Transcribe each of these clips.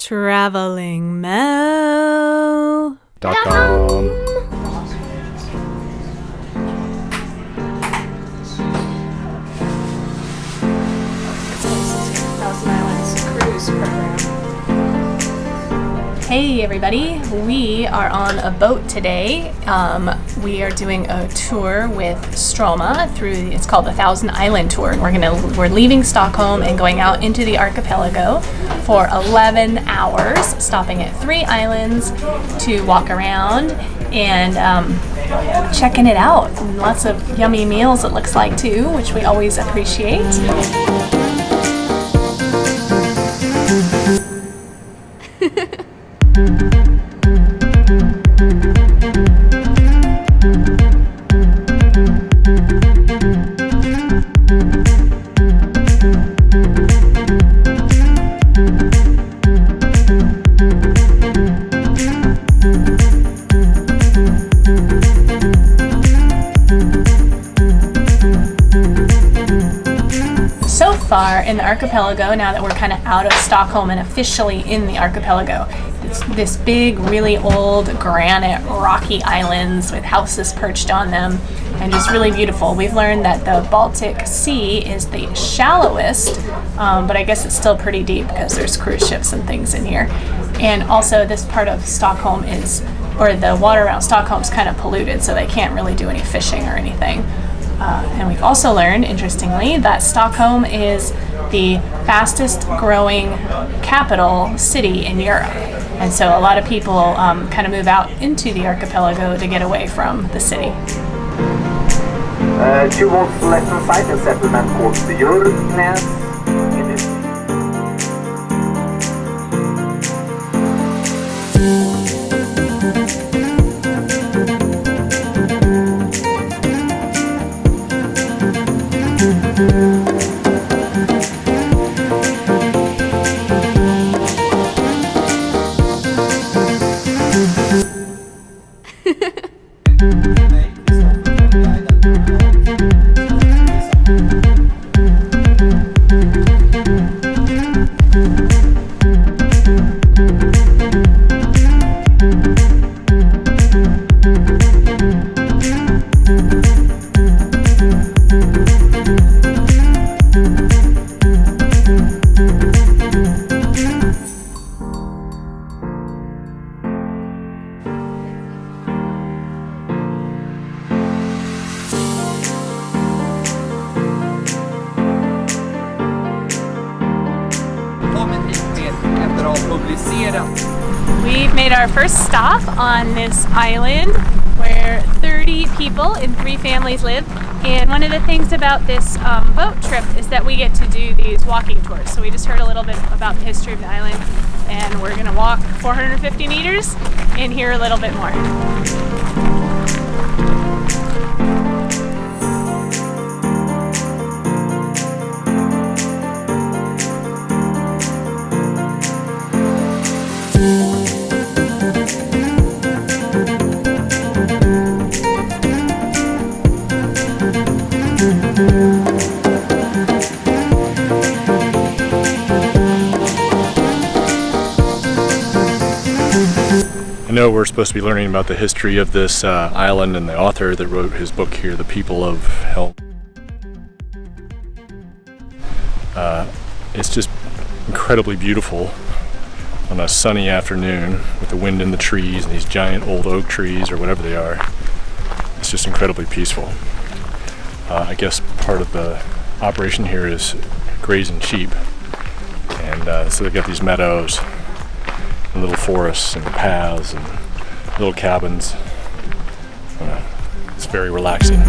TravelingMel.com. Hey everybody, we are on a boat today. We are doing a tour with Stromma it's called the Thousand Island Tour. We're leaving Stockholm and going out into the archipelago for 11 hours, stopping at 3 islands to walk around and checking it out. And lots of yummy meals it looks like too, which we always appreciate. So far in the archipelago, now that we're kind of out of Stockholm and officially in the archipelago, it's this big, really old granite rocky islands with houses perched on them and just really beautiful. We've learned that the Baltic Sea is the shallowest, but I guess it's still pretty deep because there's cruise ships and things in here. And also this part of Stockholm the water around Stockholm is kind of polluted, so they can't really do any fishing or anything. And we've also learned, interestingly, that Stockholm is the fastest growing capital city in Europe. And so a lot of people kind of move out into the archipelago to get away from the city. Towards the left-hand side, a settlement called the Jurknäs. We've made our first stop on this island where 30 people in 3 families live. And one of the things about this boat trip is that we get to do these walking tours. So we just heard a little bit about the history of the island, and we're going to walk 450 meters and hear a little bit more. I know we're supposed to be learning about the history of this island and the author that wrote his book here, The People of Hell. It's just incredibly beautiful on a sunny afternoon with the wind in the trees and these giant old oak trees or whatever they are. It's just incredibly peaceful. I guess part of the operation here is grazing sheep, and so they've got these meadows and little forests and paths and little cabins. It's very relaxing.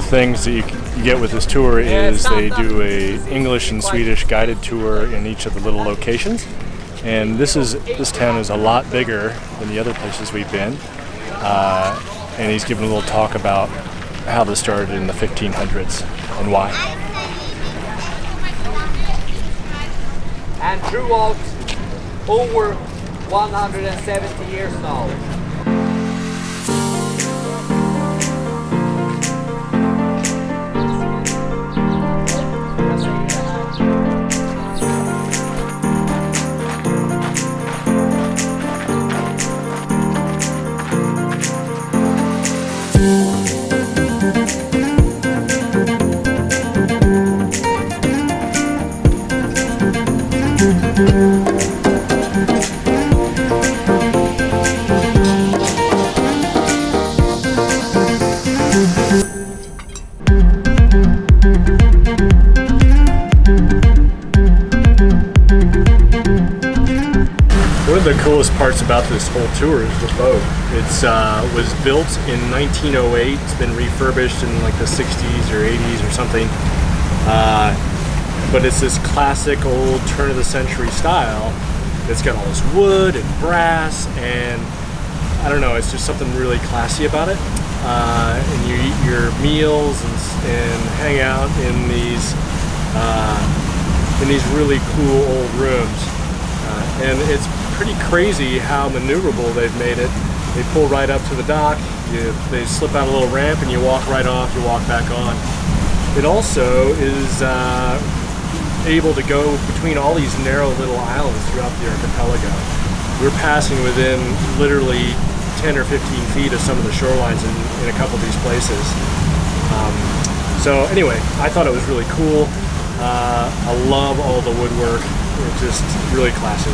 Things that you get with this tour is they do a English and Swedish guided tour in each of the little locations, and this town is a lot bigger than the other places we've been, and he's giving a little talk about how this started in the 1500s and why. And throughout over 170 years now. One of the coolest parts about this whole tour is the boat. It was built in 1908. It's been refurbished in like the 60s or 80s or something. But it's this classic old turn-of-the-century style. It's got all this wood and brass, and I don't know, it's just something really classy about it. And you eat your meals and hang out in these really cool old rooms. And it's pretty crazy how maneuverable they've made it. They pull right up to the dock, they slip out a little ramp, and you walk right off, you walk back on. It also is able to go between all these narrow little islands throughout the archipelago. We're passing within literally 10 or 15 feet of some of the shorelines in a couple of these places. So anyway, I thought it was really cool. I love all the woodwork. It's just really classy.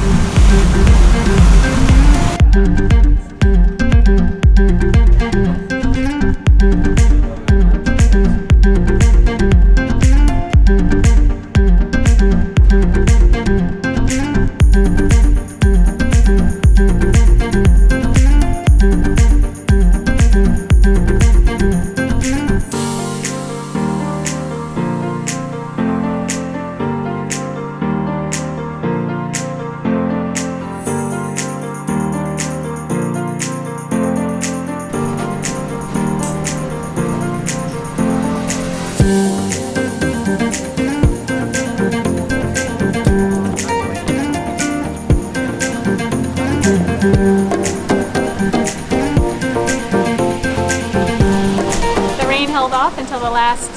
Until the last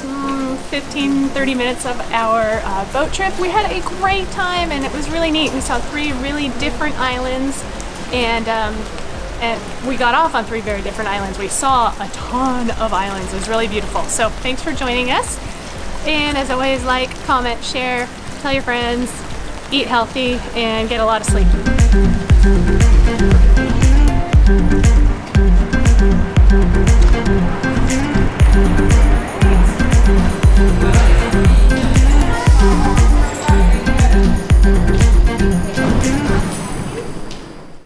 15-30 minutes of our boat trip. We had a great time and it was really neat. We saw 3 really different islands, and we got off on 3 very different islands. We saw a ton of islands. It was really beautiful. So thanks for joining us, and as always, like, comment, share, tell your friends, eat healthy, and get a lot of sleep.